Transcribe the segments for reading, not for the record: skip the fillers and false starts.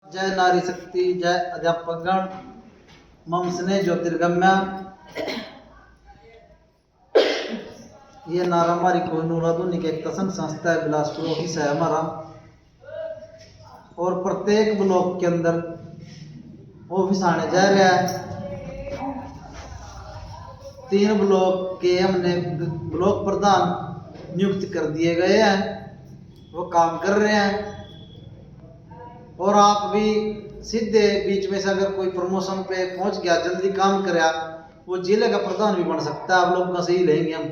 जय नारी शक्ति, जय अध्यापकगण, मम स्नेह ज्योतिर्गम्या। ये नारा हमारी कोहिनूर आधुनिक एक तसन संस्था है, बिलासपुर ऑफिस है हमारा। और प्रत्येक ब्लॉक के अंदर ऑफिस आने जा रहा है। 3 ब्लॉक के हमने ब्लॉक प्रधान नियुक्त कर दिए गए हैं, वो काम कर रहे हैं। और आप भी सीधे बीच में से अगर कोई प्रमोशन पे पहुंच गया, जल्दी काम कराया, वो जिले का प्रधान भी बन सकता है। आप लोग का सही लेंगे, हम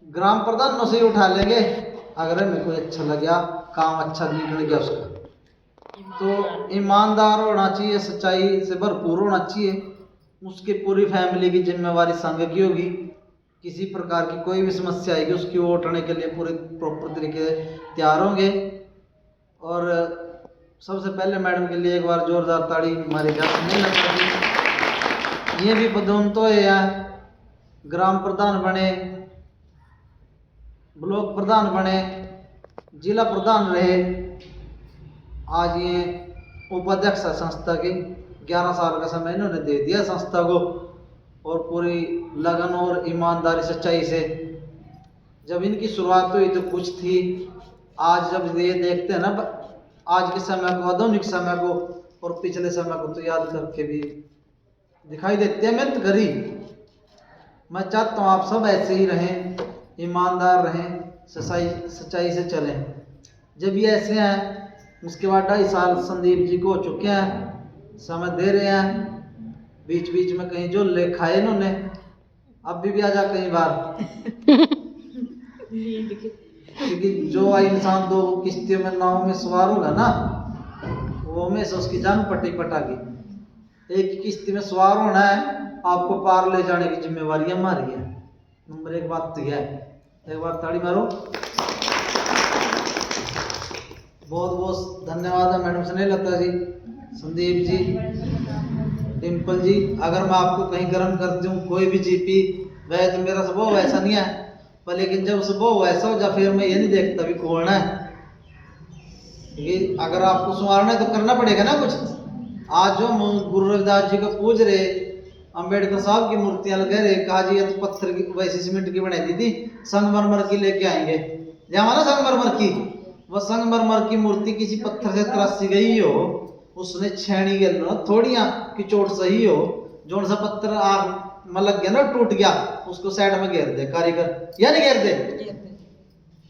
ग्राम प्रधान से ही उठा लेंगे अगर हमें कोई अच्छा लगा, काम अच्छा निकल गया उसका। तो ईमानदार होना चाहिए, सच्चाई से भरपूर होना चाहिए। उसकी पूरी फैमिली की जिम्मेवारी संघ की होगी। किसी प्रकार की कोई भी समस्या आएगी, उसकी वो उठाने के लिए पूरे प्रॉपर तरीके तैयार होंगे। और सबसे पहले मैडम के लिए एक बार जोरदार ताड़ी हमारे घर नहीं लगती। ये भी पदोन्नत है, ग्राम प्रधान बने, ब्लॉक प्रधान बने, जिला प्रधान रहे। आज ये उपाध्यक्ष है संस्था के। 11 साल का समय इन्होंने दे दिया संस्था को, और पूरी लगन और ईमानदारी सच्चाई से। जब इनकी शुरुआत हुई तो कुछ थी, आज जब ये देखते हैं ना आज के समय को, आधुनिक समय को और पिछले समय को, तो याद करके भी दिखाई देते हैं। मेहनत करी। मैं चाहता हूँ आप सब ऐसे ही रहें, ईमानदार रहें, सच्चाई से चलें। जब ये ऐसे हैं, उसके बाद 2.5 साल संदीप जी को हो चुके हैं, समय दे रहे हैं। बीच बीच में कहीं जो ले खाए इन्होंने, अब भी आ जा कई बार क्योंकि जो इंसान 2 किश्तियों में नाव में सवार होगा ना, वो हमेशा उसकी जान पटी पटागी। एक किश्ती में सवार होना है, आपको पार ले जाने की जिम्मेवारी हमारी है। नंबर 1 बात तो यह है। एक बार ताड़ी मारो। बहुत बहुत धन्यवाद है मैडम स्नेहलता जी, संदीप जी, डिम्पल जी। अगर मैं आपको कहीं गर्म कर दूं, कोई भी जीपी वह तो मेरा स्वभाव ऐसा नहीं है, पर लेकिन जब स्वभाव ऐसा हो जाए फिर मैं ये नहीं देखता भी कौन है। क्योंकि अगर आपको संवारना है तो करना पड़ेगा ना कुछ। आज जो गुरु रविदास जी को पूज रहे, अंबेडकर साहब की मूर्तियां लगा रहे, कहा जी ये तो पत्थर की वैसी सीमेंट की बनाई दी थी, संगमरमर की लेके आएंगे। जहाँ ना संगमरमर की, वह संगमरमर की मूर्ति किसी पत्थर से तराशी गई हो, उसने छेड़ी गल थोड़िया की चोट सही हो, जोन सा पत्थर आग में लग गया ना, टूट गया, उसको साइड में घेर दे कारीगर, या नहीं घेर दे,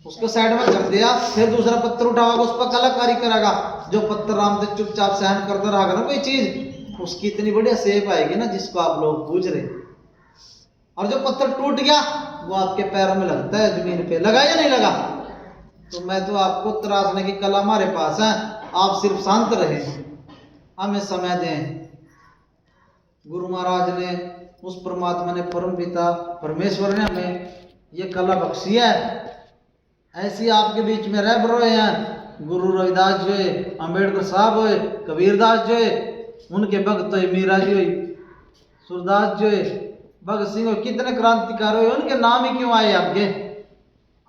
उसको साइड में कर दिया। फिर दूसरा पत्थर उठाओगे, उस पर कलाकारी करेगा। जो पत्थर राम से चुपचाप सहन करता रहेगा ना कोई चीज, उसकी इतनी बढ़िया सेप आएगी ना जिसको आप लोग पूछ रहे। और जो पत्थर टूट गया वो आपके पैरों में लगता है, जमीन पे लगा या नहीं लगा। तो मैं तो आपको तराशने की कला हमारे पास है, आप सिर्फ शांत रहे, हमें समय दें। गुरु महाराज ने, उस परमात्मा ने, परम पिता परमेश्वर ने हमें ये कला बख्शी है। ऐसी आपके बीच में रह रहे हैं गुरु रविदास जो है, अंबेडकर साहब हुए, कबीरदास जो है, उनके भक्त हुए, मीरा जी हुई, सूरदास जो है, भगत सिंह, कितने क्रांतिकारी हुए, उनके नाम ही क्यों आए आपके।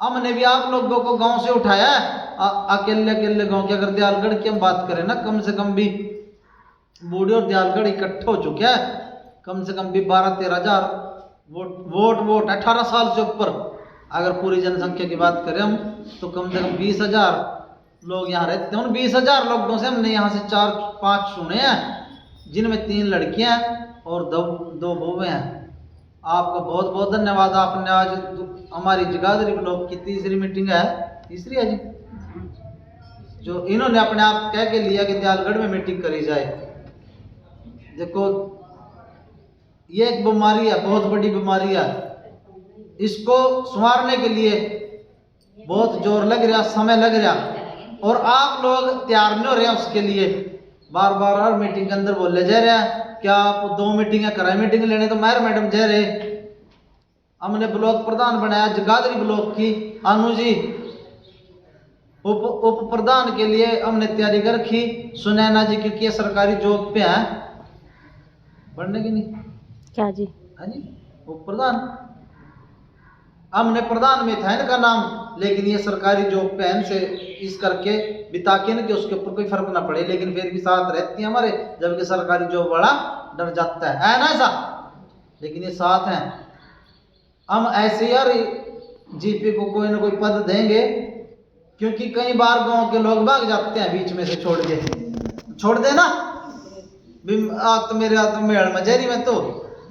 हमने भी आप लोगों को गांव से उठाया, अकेले अकेले गांव के। अगर दयालगढ़ की हम बात करें ना, कम से कम भी बूढ़ी और दयालगढ़ इकट्ठा हो चुके हैं, कम से कम भी 12-13 हजार वोट 18 साल से ऊपर। अगर पूरी जनसंख्या की बात करें हम, तो कम से कम 20,000 लोग यहाँ रहते हैं। उन 20,000 लोगों से हमने यहाँ से 4-5 चुने हैं, जिनमें 3 लड़कियां और 2 बहुएं हैं। आपका बहुत बहुत धन्यवाद। आपने आज हमारी जगाधरी ब्लॉक की 3री मीटिंग है, 3री है जी, जो इन्होंने अपने आप कह के लिया कि दयालगढ़ में मीटिंग करी जाए। देखो ये एक बीमारी है, बहुत बड़ी बीमारी है, इसको संवारने के लिए बहुत जोर लग रहा, समय लग रहा, और आप लोग तैयार नहीं हो रहे हैं उसके लिए। बार बार हर मीटिंग के अंदर बोले जा रहे हैं क्या आप 2 मीटिंगें कराए, मीटिंग लेने तो मैर मैडम जा रहे। हमने ब्लॉक प्रधान बनाया जगाधरी ब्लॉक की, अनु जी उप प्रधान के लिए हमने तैयारी कर रखी, सुनैना जी क्योंकि ये सरकारी जॉब पे हैं, बढ़ने की नहीं क्या जी, हाँ जी, उप प्रधान हमने प्रधान में था इनका नाम, लेकिन ये सरकारी जॉब पे है, इनसे इस करके बिता के इनके उसके ऊपर कोई फर्क ना पड़े, लेकिन फिर भी साथ रहती है हमारे, जबकि सरकारी जॉब वाला डर जाता है ना ऐसा, लेकिन ये साथ हैं। हम ऐसे यार जीपी को कोई ना कोई पद देंगे, क्योंकि कई बार गांव के लोग भाग जाते हैं बीच में से छोड़ देना। तो मेरे हाथ में मेड़ मजेरी में तो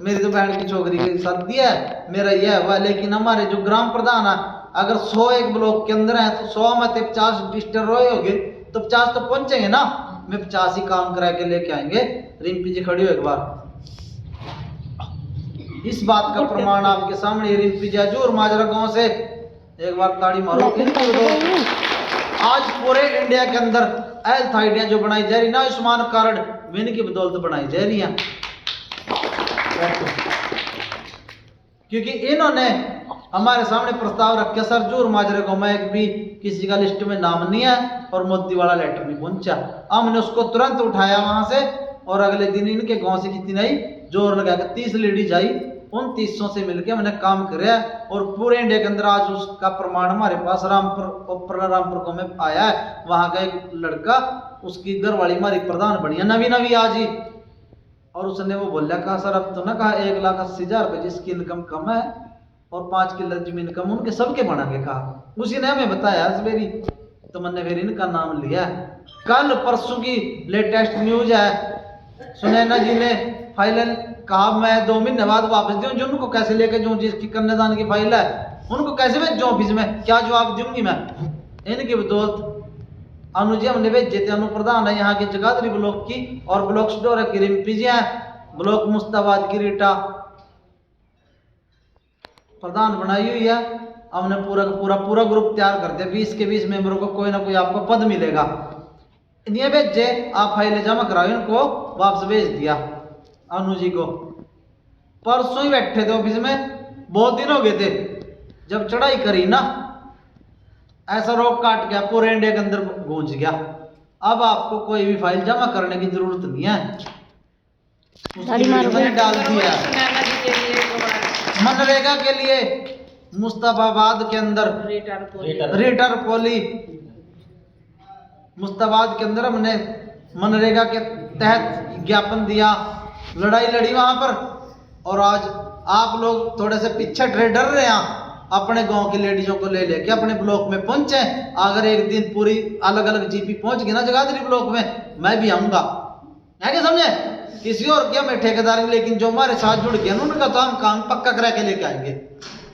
मेरी तो बहन की छोकरी की शादी है, मेरा यह हुआ, लेकिन हमारे जो ग्राम प्रधान है, अगर 100 एक ब्लॉक के अंदर है तो 100 में 50 डिस्टर रोए होंगे तो 50 तो पहुंचेंगे ना। मैं 50 ही काम करा के लेके आएंगे। रिम्पी जी खड़ी हो एक बार, इस बात का प्रमाण आपके सामने। रिम्पी जी हजूर माजरा गांव से, एक बार ताड़ी मारो। आज पूरे इंडिया के अंदर हेल्थ आइडिया जो बनाई जा रही ना, आयुष्मान कार्ड विन की बदौलत बनाई जा रही है, क्योंकि इन्होंने हमारे सामने प्रस्ताव रखा सर जोर माजरे को मैं एक भी किसी का लिस्ट में नाम नहीं है और मोदी वाला लेटर नहीं पहुंचा। हमने उसको तुरंत उठाया वहां से, और अगले दिन इनके गांव से कितनी नहीं जोर लगाकर 30 लेडीज आई, उन 300 से मिलकर हमने काम कराया, और पूरे इंडिया के अंदर आज उसका प्रमाण हमारे पास रामपुर को में आया है। वहां का एक लड़का, उसकी घरवाली हमारी प्रधान बनी है नवी आज ही, और उसने वो बोला कहा सर अब तो ना कहा 1,80,000 रुपये जिसकी इनकम कम है और 5 किलो जमीन कम, उनके सबके बनाके कहा। उसी ने हमें बताया सवेरी, तो मैंने फिर इनका नाम लिया। कल परसों की लेटेस्ट न्यूज है, सुनैना जी ने फाइल कहा मैं 2 महीने बाद वापस दूं, जो उनको कैसे लेके जाऊं, जिसकी कन्यादान की फाइल है उनको कैसे भेजूं ऑफिस में, क्या जवाब दूंगी मैं। इनकी बदौलत अनुजी हमने भेजे थे, अनु प्रधान है यहाँ की जगाधरी ब्लॉक की, और ब्लॉक स्टोर की रिम्पी जी है, ब्लॉक मुस्ताबाद की रीटा प्रधान बनाई हुई है। हमने पूरा ग्रुप तैयार कर दिया, 20 के 20 मेंबरों को कोई ना कोई आपको पद मिलेगा। इन्हें भेजे, आप फाइलें जमा कराओ, इनको वापस भेज दिया अनु जी को। परसों ही बैठे थे ऑफिस में, बहुत दिन हो गए थे जब चढ़ाई करी ना, ऐसा रोक काट गया, पूरे इंडिया के अंदर गूंज गया। अब आपको कोई भी फाइल जमा करने की जरूरत नहीं है, मैंने डाल दिया। मनरेगा के लिए मुस्ताबाद के अंदर रीटर पोली मुस्ताबाद के अंदर हमने मनरेगा के तहत ज्ञापन दिया, लड़ाई लड़ी वहां पर, और आज आप लोग थोड़े से पीछे डर रहे हैं, अपने गांव की लेडीजों को ले लेके अपने ब्लॉक में पहुंचे। अगर एक दिन पूरी अलग अलग जीपी पहुंच गई ना जगाधरी ब्लॉक में, मैं भी आऊंगा, है क्या समझे, किसी और क्या मैं ठेकेदार, लेकिन जो हमारे साथ जुड़ गए उनका तो हम काम पक्का करा के लेके आएंगे।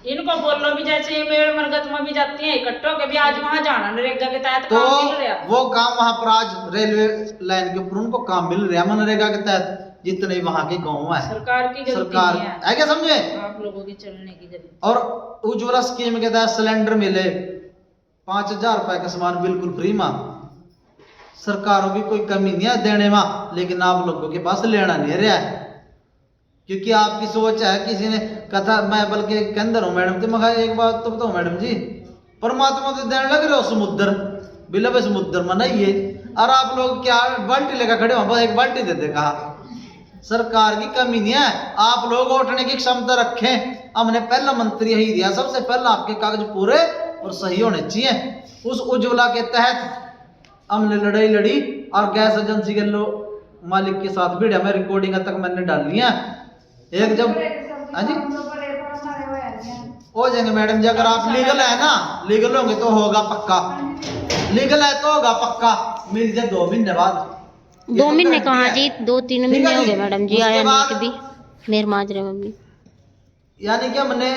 इनको बोलो भी, जैसे ये मेड़ मरगत में भी जाती हैं इकट्ठो के भी, आज वहां जाना नरेगा के तहत तो काम मिल रहा, वो काम वहां पर आज रेलवे लाइन के ऊपर उनको काम मिल रहा है मनरेगा के तहत, जितने वहां के गाँव है सरकार की सरकार है क्या समझे, आप लोगों की चलने की जरूरत। और उज्ज्वला स्कीम के तहत सिलेंडर मिले 5,000 रुपए का सामान बिल्कुल फ्री में, सरकारों की कोई कमी नहीं है देने में, लेकिन आप लोगों के पास लेना नहीं रहा है, क्योंकि आपकी सोच है। किसी ने कथा मैं बल्कि के अंदर हूँ मैडम, तो मैं एक बात तो बताऊँ मैडम जी, परमात्मा तो देने लग रहे हो समुद्र, बिलबे समुद्र में नहीं है, और आप लोग क्या बाल्टी लेकर खड़े हो, बस एक बाल्टी दे दे कहा। सरकार की कमी नहीं है, आप लोग उठने की क्षमता रखें। हमने पहला मंत्री यही दिया, सबसे पहला आपके कागज पूरे और सही होने चाहिए। उस उज्ज्वला के तहत हमने लड़ाई लड़ी, और गैस एजेंसी के मालिक के साथ वीडियो में रिकॉर्डिंग तक मैंने डाल लिया। एक जब हाँ जी हो जाएंगे मैडम जी, अगर आप लीगल है ना, लीगल होंगे तो होगा पक्का, लीगल है तो होगा पक्का, मिल जाए 2 महीने बाद। 2 महीने कहाँ जी, 2-3 महीने हो गए मैडम जी आया नहीं कभी मेरे माजरे में भी। यानी कि हमने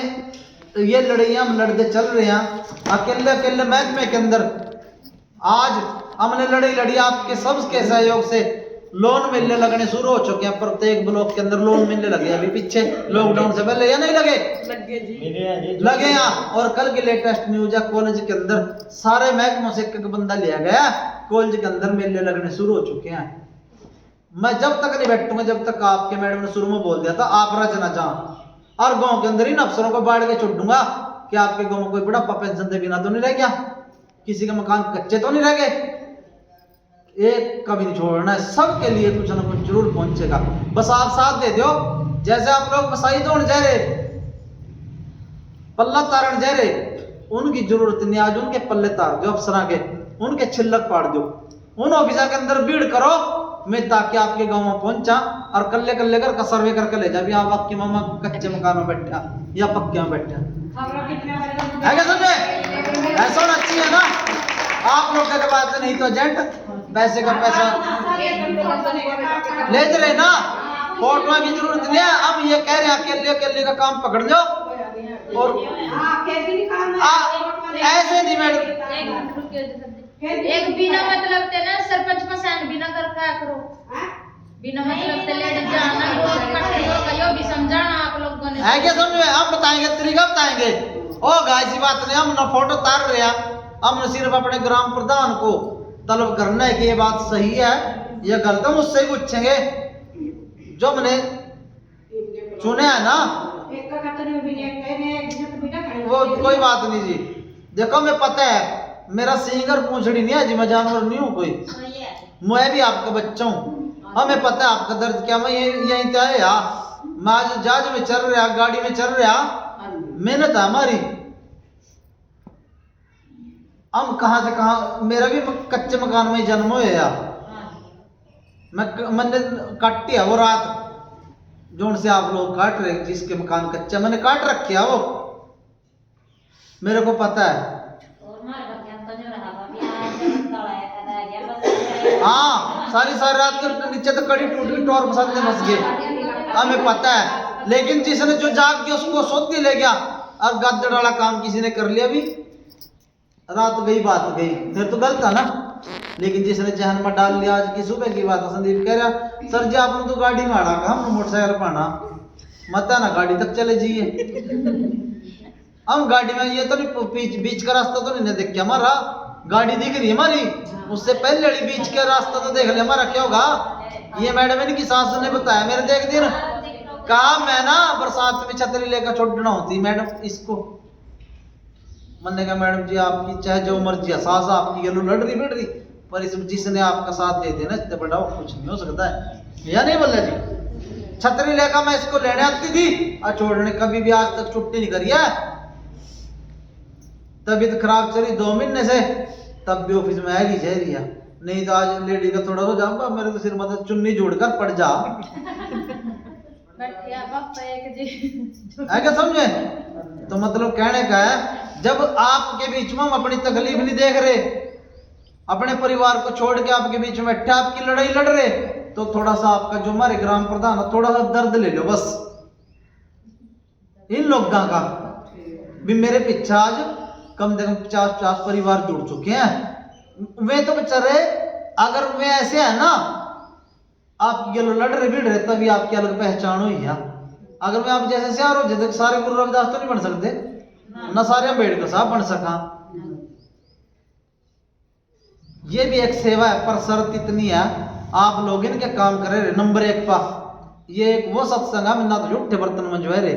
ये लड़ाइयाँ हम लड़ते चल रहे हैं अकेले महकमे के अंदर। आज हमने लड़ी लड़ी आपके सबके सहयोग से लोन मिलने लगने शुरू हो चुके हैं, प्रत्येक ब्लॉक के अंदर लोन मिलने लगे। अभी पीछे लॉकडाउन से पहले या नहीं लगे लगे हैं। और कल की लेटेस्ट न्यूज है, कॉलेज के अंदर सारे महकमों से एक बंदा लिया गया, कॉलेज के अंदर मेले लगने शुरू हो चुके हैं। मैं जब तक नहीं बैठूंगा जब तक आपके मैडम ने शुरू में बोल दिया था आप रचना चाह, और गांव के अंदर इन अफसरों को बांट के छोड़ दूंगा कि आपके गांव में कोई बुढ़ापा पेंशन दे बिना तो नहीं रह गया, किसी का मकान कच्चे तो नहीं रह गए। एक कभी नहीं छोड़ना है, सबके लिए कुछ ना कुछ जरूर पहुंचेगा, बस आप साथ दे दो। जैसे आप लोग बसाई दौड़ जा रहे, पल्ला तारण जा रहे उनकी जरूरत नहीं, आज उनके पल्ले तार दो अफसरा के, उनके छिल्लक पाड़ दो, उन ऑफिसा के अंदर भीड़ करो, मैं ताकि आपके गांव में पहुंचा और कल्ले कल्ले कर सर्वे करके ले जा भी आप आपकी मामा कच्चे मकान में बैठा या पक्के में बैठा है क्या समझे? ऐसा होना चाहिए ना आप लोग के पास, नहीं तो एजेंट पैसे का पैसा ले रहे ना, फोटो की जरूरत नहीं है। अब ये कह रहे अकेले अकेले का काम पकड़ लो और ऐसे नहीं मैडम, एक बिना मतलब ते ना सरपंच का साइन बिना कर क्या करो, बिना मतलब ते लेडीज जाना वो इकट्ठे हो गयो भी समझाना आप लोगों ने है क्या समझे? हम बताएंगे तरीका बताएंगे, ओ ऐसी बात नहीं, हम ना फोटो तार रहे हैं, हम सिर्फ अपने ग्राम प्रधान को तलब करना है कि ये बात सही है या गलत है, उससे ही पूछेंगे जो मैंने चुने है ना, वो कोई बात नहीं जी। देखो मैं पता है मेरा सिंगर पूंछड़ी नहीं है जी, मैं जानवर नहीं हूँ कोई, मैं भी आपका बच्चा हूँ, हमें पता है आपका दर्द क्या। मैं यहीं पे आया, मैं आज जहाज में चल रहा, गाड़ी में चल रहा, मेहनत है हमारी, हम कहाँ से कहाँ, मेरा भी कच्चे मकान में जन्म हुआ, मैंने काटी है वो रात जोन से आप लोग काट रहे, जिसके मकान कच्चा मैंने काट रखे है, वो मेरे को पता है। हाँ सारी रात के नीचे तो कड़ी टूट गई, टोर फंसाते फंस गए, हमें पता है। लेकिन जिसने जो जाग के उसको सोती ले गया और गद्दड़ वाला काम किसी ने कर लिया, भी रात गई बात गई, फिर तो गलत है ना। लेकिन जिसने जहन में डाल लिया, आज की सुबह की बात है, संदीप कह रहा सर जी आपने तो गाड़ी में आड़ा का, हम मोटरसाइकिल पाना मत ना गाड़ी तक चले जाइए, हम गाड़ी में ये तो नहीं बीच का रास्ता तो नहीं देख के, हमारा गाड़ी दिख रही है हमारी, उससे पहले वाली बीच का रास्ता तो देख ले हमारा क्या होगा। ये मैडम इनकी सास ने बताया मेरे देख दिन, कहा मैं ना बरसात में छतरी लेकर छोड़ना होती मैडम इसको, मैंने कहा मैडम जी आपकी चाहे जो मर्जी है, सास आपकी गलो लड़ रही बिड़ रही, पर इसमें जिसने आपका साथ दे देना इतने बड़ा कुछ नहीं हो सकता है, या नहीं बोला जी। छतरी लेकर मैं इसको लेने आती थी और छोड़ने, कभी भी आज तक छुट्टी नहीं करी है, तबीयत खराब चली 2 महीने से, तब भी ऑफिस में आएगी जा रही है, नहीं तो आज लेडी का थोड़ा सा जाऊंगा, मेरे तो सिर मतलब चुन्नी जोड़कर पड़ जा है क्या समझे? तो मतलब कहने का है जब आपके बीच में हम अपनी तकलीफ नहीं देख रहे, अपने परिवार को छोड़ के आपके बीच में बैठे आपकी लड़ाई लड़ रहे, तो थोड़ा सा आपका जो हमारे ग्राम प्रधान है थोड़ा सा दर्द ले लो बस। इन लोगों का भी मेरे पीछे आज कम से कम 50 परिवार जुड़ चुके हैं, वे तो बेचारे अगर वे ऐसे है ना आप ये लड़ रहे भिड़ रहे तभी आपकी अलग पहचान हुई है। अगर मैं आप जैसे से हो सारे गुरु रविदास तो नहीं बन सकते ना, सारे अम्बेडकर साहब बन सका, ये भी एक सेवा है, पर शर्त इतनी है आप लोग इनके काम करे रहे। नंबर 1 पा ये एक वो सत्संग है ना तो झूठे बर्तन में जो है रे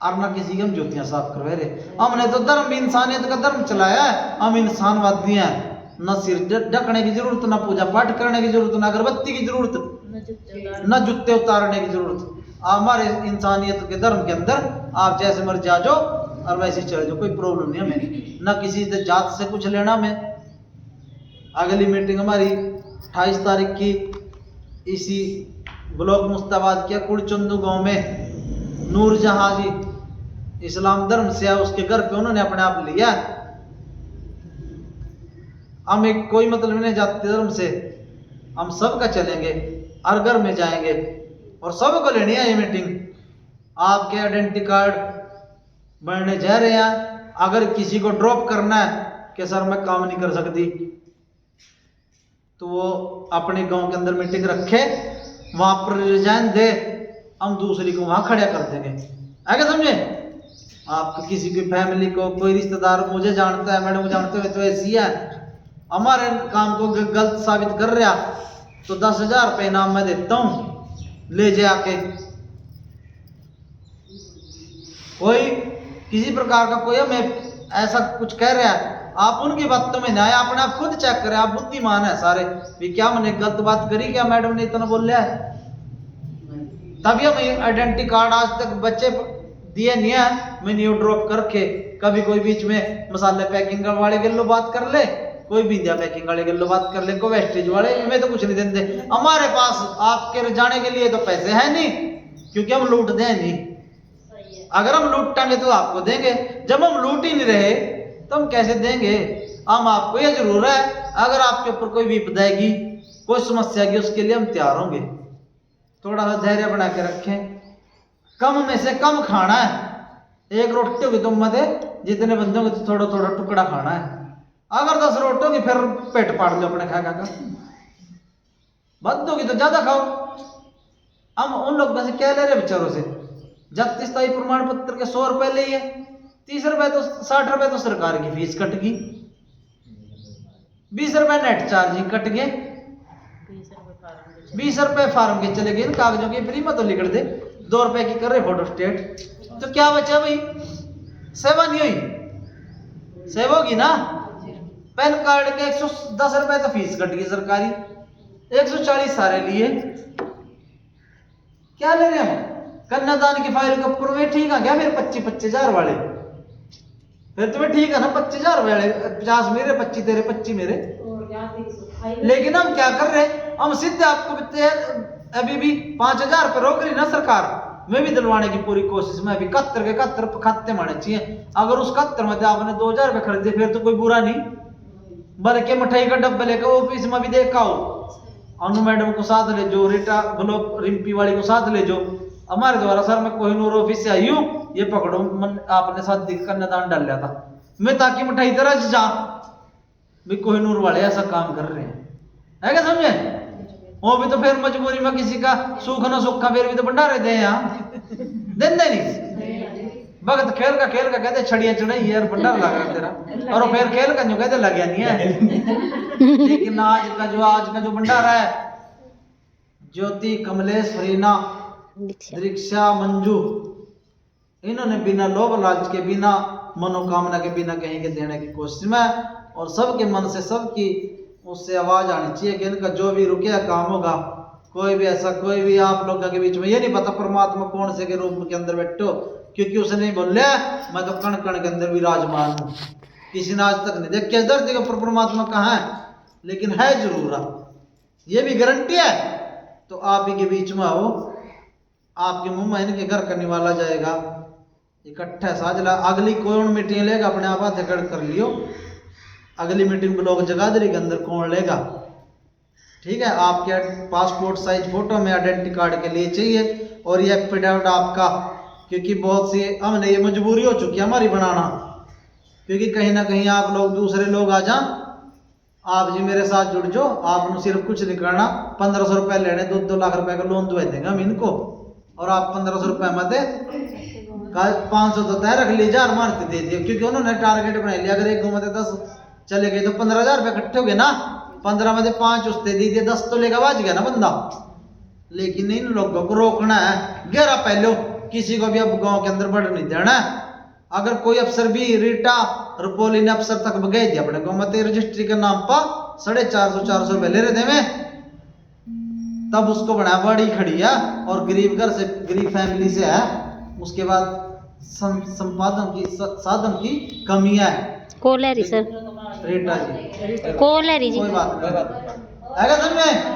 और ना किसी की हम ज्योतियां साफ करवा रहे, हमने तो धर्म इंसानियत का धर्म चलाया है, हम इंसानवादी हैं, न सिर ढकने की जरूरत, ना पूजा पाठ करने की जरूरत, ना अगरबत्ती की जरूरत, न जूते उतारने की जरूरत। हमारे इंसानियत के धर्म के अंदर आप जैसे मर्जी आ जाओ और वैसे चले जाओ, कोई प्रॉब्लम नहीं हमें, ना किसी जात से कुछ लेना हमें। अगली मीटिंग हमारी 28 तारीख की इसी ब्लॉक मुस्ताबाद के कुड़चंदू गांव में नूर जहां जी इस्लाम धर्म से है, उसके घर पे उन्होंने अपने आप लिया। हम एक कोई मतलब नहीं जाति धर्म से, हम सबका चलेंगे, हर घर में जाएंगे और सबको लेनी है ये मीटिंग। आपके आइडेंटिटी कार्ड बनने जा रहे हैं, अगर किसी को ड्रॉप करना है कि सर मैं काम नहीं कर सकती, तो वो अपने गांव के अंदर मीटिंग रखे, वहां पर रिजाइन दे, हम दूसरी को वहां खड़ा कर देंगे। आगे समझे? आप किसी की फैमिली को कोई रिश्तेदार मुझे जानता है, मैडम जानते हुए तो ऐसी है, हमारे काम को गलत साबित कर रहा तो 10,000 रुपये इनाम मैं देता हूं, ले जाके। कोई किसी प्रकार का कोई हमें ऐसा कुछ कह रहा है, आप उनकी बातों में ना आए, अपने आप खुद चेक करें, आप बुद्धिमान है सारे भी, क्या मैंने गलत बात करी, क्या मैडम ने इतना बोल लिया है? तभी हम आइडेंटिटी कार्ड आज तक बच्चे दिया नहीं है। मैंने ये ड्रॉप करके कभी कोई बीच में मसाले पैकिंग वाले गल्लो बात कर ले, कोई बिंदिया पैकिंग वाले गल्लो बात कर ले, कोई वेस्टेज वाले, में तो कुछ नहीं देते। हमारे पास आपके जाने के लिए तो पैसे हैं नहीं, क्योंकि हम लूट दें नहीं। अगर हम लूटांगे तो आपको देंगे, जब हम लूट ही नहीं रहे तो हम कैसे देंगे। हम आपको ये जरूर है, अगर आपके ऊपर कोई विपदा आएगी, कोई समस्या आएगी, उसके लिए हम तैयार होंगे। थोड़ा सा धैर्य बना के रखें। कम में से कम खाना है। एक रोटी होगी तो मत जितने बंदे होंगे तो थोड़ा थोड़ा टुकड़ा खाना है। अगर 10 रोटी होगी फिर पेट पाड़ लो अपने खा खा कर। बंद होगी तो ज्यादा खाओ। हम उन लोगों से क्या ले रहे बेचारों से, जाति स्थायी प्रमाण पत्र के 100 रुपए लिए, 30 रुपए तो 60 रुपए तो सरकार की फीस कट गई, 20 रुपए नेट चार्जिंग कट गए, 20 रुपए फार्म के चले गए, कागजों की फ्री में तो लिख दे, 2 रुपए की कर रहे फोटो स्टेट, तो क्या बचा भाई? सेवा नहीं हुई। सेवा होगी ना। पैन कार्ड के 110 रुपए तो फीस कट गई सरकारी, 140 सारे लिए। क्या ले रहे हम? कन्यादान की फाइल के ऊपर में ठीक है क्या? फिर 25,000 वाले, फिर तुम्हें ठीक है ना 25,000 वाले, 50 मेरे 25 तेरे 25 मेरे। लेकिन हम क्या कर रहे हैं? हम सीधे आपको अभी भी 5,000 रुपये रोक रही ना सरकार। मैं भी दिलवाने की पूरी कोशिश में, अभी 71 के 71 खाते माने चाहिए। अगर उस 71 में आपने 2,000 रुपये खरीदे फिर तो कोई बुरा नहीं, बल्कि मिठाई का डब्बा लेकर ऑफिस में भी देखा हो, अनु मैडम को साथ ले जो, रीटा ब्लॉक रिम्पी वाली को साथ ले जो, हमारे द्वारा सर मैं कोहिनूर ऑफिस से आई हूँ, ये पकड़ो आपने साथ कन्यादान डाल लिया था, मैं ताकि मिठाई तरह जा भी कोहिनूर वाले ऐसा काम कर रहे हैं, है क्या समझे? वो भी तो फिर मजबूरी में किसी का सुख न सुखा फिर भी तो भंडारे दे यहाँ देंदे नहीं। भगत खेल का कहते छड़िया चढ़ाई यार भंडार लगा तेरा, और फिर खेल का जो कहते लग गया नहीं है। लेकिन आज का जो भंडारा है, ज्योति, कमलेश, फरीना, दीक्षा, मंजू, इन्होंने बिना लोभ लालच के, बिना मनोकामना के, बिना कहीं के देने की कोशिश में, और सबके मन से सबकी उससे आवाज आनी चाहिए कि इनका जो भी रुकिया काम होगा। कोई भी ऐसा, कोई भी आप लोगों के बीच में ये नहीं पता परमात्मा कौन से के रूप के अंदर बैठो, क्योंकि उसने नहीं बोले मैं तो कण कण के अंदर विराजमान हूँ। किसी ने आज तक नहीं देखा इस धरती के ऊपर परमात्मा कहाँ है, लेकिन है जरूर, ये भी गारंटी है। तो आप ही के बीच में आओ, आपके मुंह में इनके घर का निवाला जाएगा, इकट्ठा साजला। अगली कौन मीटिंग लेगा अपने आप हाथ कर लियो, अगली मीटिंग ब्लॉक जगाधरी के अंदर कौन लेगा, ठीक है? आपके पासपोर्ट साइज फोटो में आइडेंटिटी कार्ड के लिए चाहिए, और ये एफिडेविट आपका, क्योंकि बहुत सी हमने ये मजबूरी हो चुकी है हमारी बनाना, क्योंकि कहीं ना कहीं आप लोग दूसरे लोग आ जा, आप जी मेरे साथ जुड़ जाओ, आपने सिर्फ कुछ नहीं करना, 1500 रुपए लेने, 2-2 लाख रुपए का लोन दे देंगे हम इनको, और आप 1500 रुपए में दे 500 तो तय रख लीजिए, और मारते दे दिए, क्योंकि उन्होंने टारगेट बना लिया। अगर एक घूमते 10 चले गए तो 15,000 रुपये इकट्ठे हो गए ना, 15 में से 5 उसने दे दिए, 10 तो लेगा बाज गया ना बंदा। लेकिन इन लोगों को रोकना है, 11 पहले किसी को भी अब गांव के अंदर बढ़ नहीं देना। अगर कोई अफसर भी रीटा रुपोली ने अफसर तक गए थे अपने गाँव में रजिस्ट्री के नाम पर 450 रुपए ले रहे थे में, तब उसको बना बड़ी खड़ी है, और गरीब घर से, गरीब फैमिली से है, उसके बाद संपादन की साधन की कमी है। कोलेरी सर, रीटा जी कोलेरी जी, कोई बात नहीं, समझे?